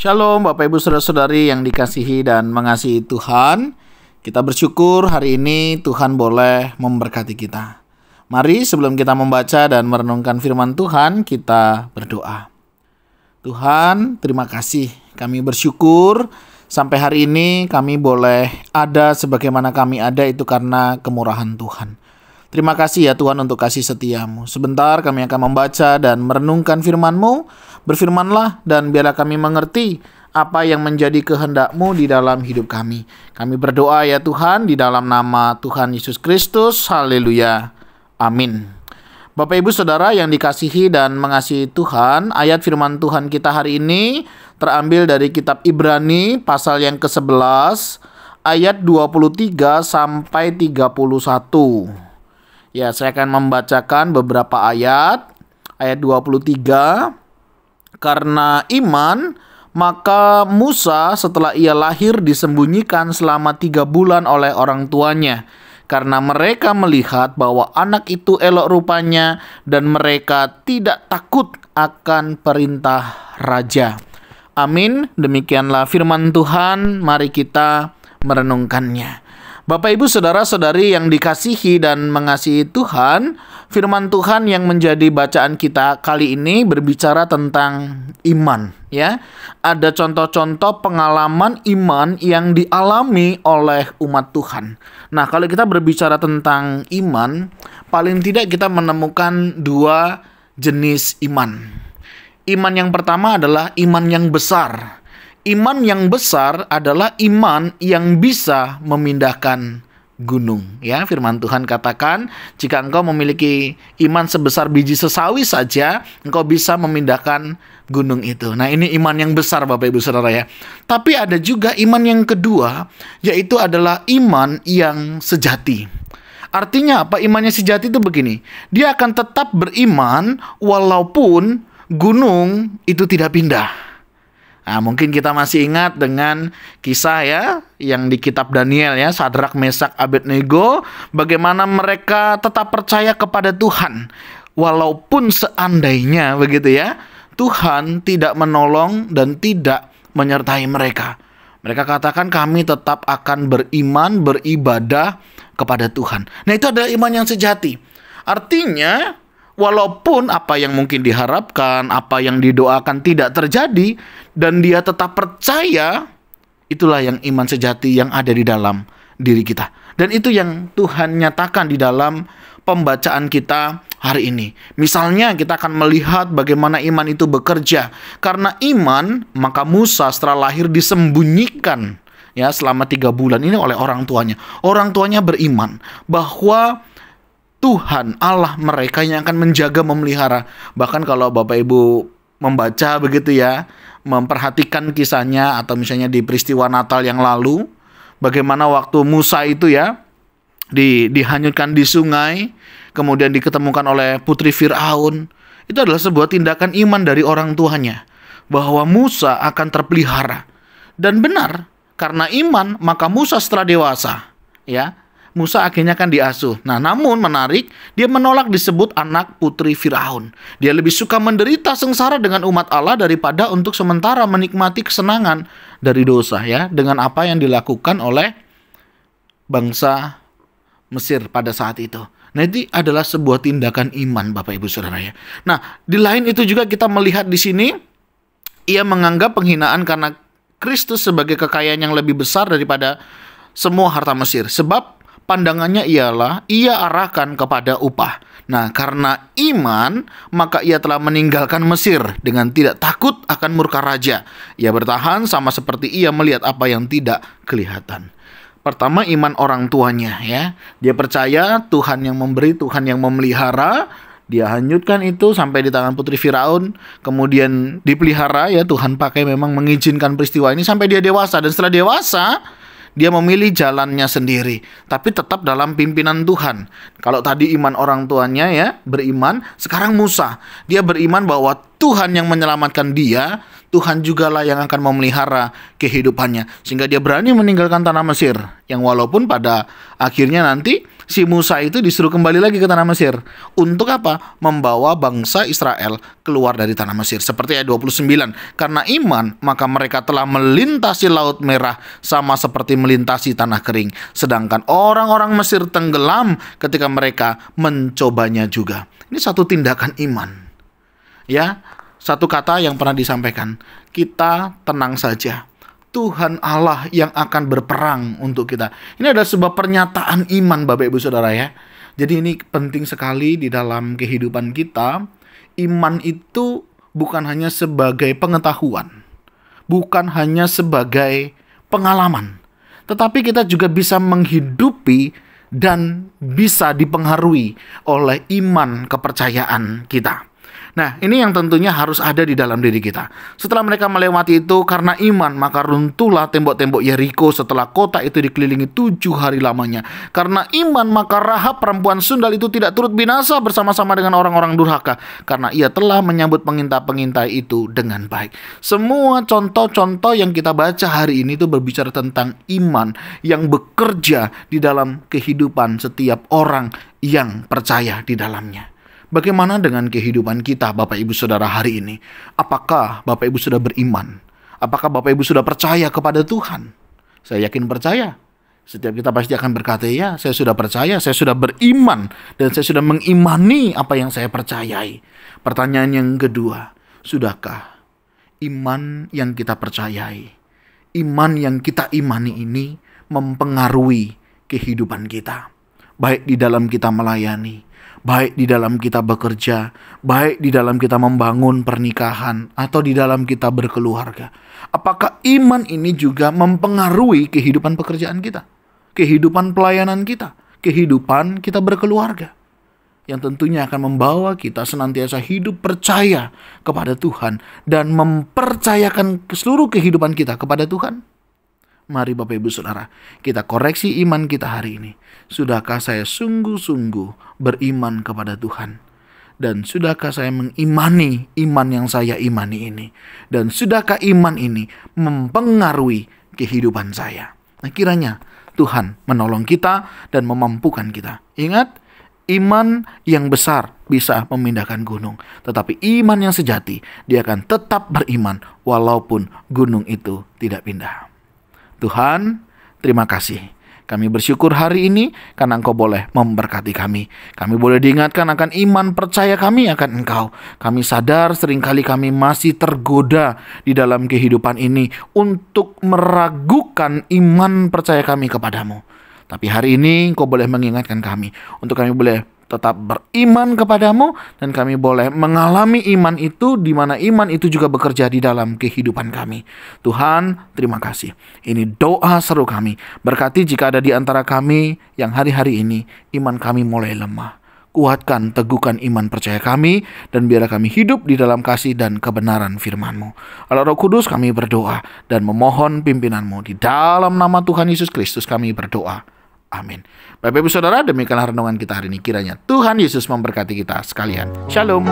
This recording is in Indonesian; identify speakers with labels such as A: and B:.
A: Shalom Bapak Ibu Saudara-saudari yang dikasihi dan mengasihi Tuhan. Kita bersyukur hari ini Tuhan boleh memberkati kita. Mari sebelum kita membaca dan merenungkan firman Tuhan, kita berdoa. Tuhan, terima kasih. Kami bersyukur sampai hari ini kami boleh ada sebagaimana kami ada itu karena kemurahan Tuhan. Terima kasih ya Tuhan untuk kasih setiamu. Sebentar kami akan membaca dan merenungkan firman-Mu. Berfirmanlah dan biarlah kami mengerti apa yang menjadi kehendak-Mu di dalam hidup kami. Kami berdoa ya Tuhan di dalam nama Tuhan Yesus Kristus. Haleluya. Amin. Bapak Ibu Saudara yang dikasihi dan mengasihi Tuhan, ayat firman Tuhan kita hari ini terambil dari kitab Ibrani pasal yang ke-11 ayat 23 sampai 31. Ya, saya akan membacakan beberapa ayat. Ayat 23. Karena iman, maka Musa setelah ia lahir disembunyikan selama 3 bulan oleh orang tuanya. Karena mereka melihat bahwa anak itu elok rupanya dan mereka tidak takut akan perintah raja. Amin. Demikianlah firman Tuhan. Mari kita merenungkannya. Bapak Ibu Saudara-saudari yang dikasihi dan mengasihi Tuhan, firman Tuhan yang menjadi bacaan kita kali ini berbicara tentang iman, ya. Ada contoh-contoh pengalaman iman yang dialami oleh umat Tuhan. Nah, kalau kita berbicara tentang iman, paling tidak kita menemukan 2 jenis iman. Iman yang pertama adalah iman yang besar. Iman yang besar adalah iman yang bisa memindahkan gunung. Ya, firman Tuhan katakan, jika engkau memiliki iman sebesar biji sesawi saja, engkau bisa memindahkan gunung itu. Nah, ini iman yang besar Bapak Ibu Saudara ya. Tapi ada juga iman yang kedua, yaitu adalah iman yang sejati. Artinya apa? Imannya sejati itu begini. Dia akan tetap beriman walaupun gunung itu tidak pindah. Nah, mungkin kita masih ingat dengan kisah ya yang di kitab Daniel ya, Sadrak, Mesak, Abednego, bagaimana mereka tetap percaya kepada Tuhan walaupun seandainya begitu ya, Tuhan tidak menolong dan tidak menyertai mereka. Mereka katakan kami tetap akan beriman, beribadah kepada Tuhan. Nah, itu adalah iman yang sejati. Artinya walaupun apa yang mungkin diharapkan, apa yang didoakan tidak terjadi, dan dia tetap percaya, itulah yang iman sejati yang ada di dalam diri kita. Dan itu yang Tuhan nyatakan di dalam pembacaan kita hari ini. Misalnya kita akan melihat bagaimana iman itu bekerja. Karena iman, maka Musa setelah lahir disembunyikan ya selama 3 bulan ini oleh orang tuanya. Orang tuanya beriman bahwa Tuhan Allah mereka yang akan menjaga, memelihara. Bahkan kalau Bapak Ibu membaca begitu ya, memperhatikan kisahnya atau misalnya di peristiwa Natal yang lalu, bagaimana waktu Musa itu ya dihanyutkan di sungai, kemudian diketemukan oleh putri Firaun. Itu adalah sebuah tindakan iman dari orang tuanya bahwa Musa akan terpelihara. Dan benar, karena iman maka Musa setelah dewasa ya, Musa akhirnya kan diasuh. Nah, namun menarik, dia menolak disebut anak putri Firaun. Dia lebih suka menderita sengsara dengan umat Allah daripada untuk sementara menikmati kesenangan dari dosa ya, dengan apa yang dilakukan oleh bangsa Mesir pada saat itu. Nah, itu adalah sebuah tindakan iman Bapak Ibu Saudara ya. Nah, di lain itu juga kita melihat di sini ia menganggap penghinaan karena Kristus sebagai kekayaan yang lebih besar daripada semua harta Mesir. Sebab pandangannya ialah ia arahkan kepada upah. Nah, karena iman, maka ia telah meninggalkan Mesir dengan tidak takut akan murka raja. Ia bertahan sama seperti ia melihat apa yang tidak kelihatan. Pertama, iman orang tuanya ya. Dia percaya Tuhan yang memberi, Tuhan yang memelihara. Dia hanyutkan itu sampai di tangan putri Firaun. Kemudian dipelihara ya, Tuhan pakai memang mengizinkan peristiwa ini sampai dia dewasa. Dan setelah dewasa, dia memilih jalannya sendiri, tapi tetap dalam pimpinan Tuhan. Kalau tadi iman orang tuanya ya, beriman, sekarang Musa. Dia beriman bahwa Tuhan yang menyelamatkan dia, Tuhan jugalah yang akan memelihara kehidupannya, sehingga dia berani meninggalkan tanah Mesir, yang walaupun pada akhirnya nanti si Musa itu disuruh kembali lagi ke tanah Mesir. Untuk apa? Membawa bangsa Israel keluar dari tanah Mesir. Seperti ayat 29. Karena iman, maka mereka telah melintasi Laut Merah sama seperti melintasi tanah kering. Sedangkan orang-orang Mesir tenggelam ketika mereka mencobanya juga. Ini satu tindakan iman. Ya, satu kata yang pernah disampaikan. Kita tenang saja. Tuhan Allah yang akan berperang untuk kita. Ini adalah sebuah pernyataan iman, Bapak Ibu Saudara ya. Jadi ini penting sekali di dalam kehidupan kita. Iman itu bukan hanya sebagai pengetahuan, bukan hanya sebagai pengalaman, tetapi kita juga bisa menghidupi dan bisa dipengaruhi oleh iman kepercayaan kita. Nah, ini yang tentunya harus ada di dalam diri kita. Setelah mereka melewati itu, karena iman, maka runtuhlah tembok-tembok Yeriko setelah kota itu dikelilingi 7 hari lamanya. Karena iman, maka Rahab perempuan sundal itu tidak turut binasa bersama-sama dengan orang-orang durhaka, karena ia telah menyambut pengintai-pengintai itu dengan baik. Semua contoh-contoh yang kita baca hari ini itu berbicara tentang iman yang bekerja di dalam kehidupan setiap orang yang percaya di dalamnya. Bagaimana dengan kehidupan kita, Bapak Ibu Saudara, hari ini? Apakah Bapak Ibu sudah beriman? Apakah Bapak Ibu sudah percaya kepada Tuhan? Saya yakin percaya. Setiap kita pasti akan berkata, ya, saya sudah percaya, saya sudah beriman, dan saya sudah mengimani apa yang saya percayai. Pertanyaan yang kedua, sudahkah iman yang kita percayai, iman yang kita imani ini mempengaruhi kehidupan kita? Baik di dalam kita melayani, baik di dalam kita bekerja, baik di dalam kita membangun pernikahan, atau di dalam kita berkeluarga. Apakah iman ini juga mempengaruhi kehidupan pekerjaan kita, kehidupan pelayanan kita, kehidupan kita berkeluarga, yang tentunya akan membawa kita senantiasa hidup percaya kepada Tuhan dan mempercayakan seluruh kehidupan kita kepada Tuhan? Mari Bapak Ibu Saudara, kita koreksi iman kita hari ini. Sudahkah saya sungguh-sungguh beriman kepada Tuhan? Dan sudahkah saya mengimani iman yang saya imani ini? Dan sudahkah iman ini mempengaruhi kehidupan saya? Nah, kiranya Tuhan menolong kita dan memampukan kita. Ingat, iman yang besar bisa memindahkan gunung. Tetapi iman yang sejati, dia akan tetap beriman walaupun gunung itu tidak pindah. Tuhan, terima kasih. Kami bersyukur hari ini karena Engkau boleh memberkati kami. Kami boleh diingatkan akan iman percaya kami akan Engkau. Kami sadar seringkali kami masih tergoda di dalam kehidupan ini untuk meragukan iman percaya kami kepadamu. Tapi hari ini Engkau boleh mengingatkan kami untuk kami boleh tetap beriman kepadamu, dan kami boleh mengalami iman itu, di mana iman itu juga bekerja di dalam kehidupan kami. Tuhan, terima kasih. Ini doa seru kami. Berkati jika ada di antara kami yang hari-hari ini iman kami mulai lemah. Kuatkan, teguhkan iman percaya kami, dan biarlah kami hidup di dalam kasih dan kebenaran firman-Mu. Allah Roh Kudus, kami berdoa dan memohon pimpinan-Mu. Di dalam nama Tuhan Yesus Kristus kami berdoa. Amin. Bapak Ibu Saudara, demikianlah renungan kita hari ini. Kiranya Tuhan Yesus memberkati kita sekalian. Shalom.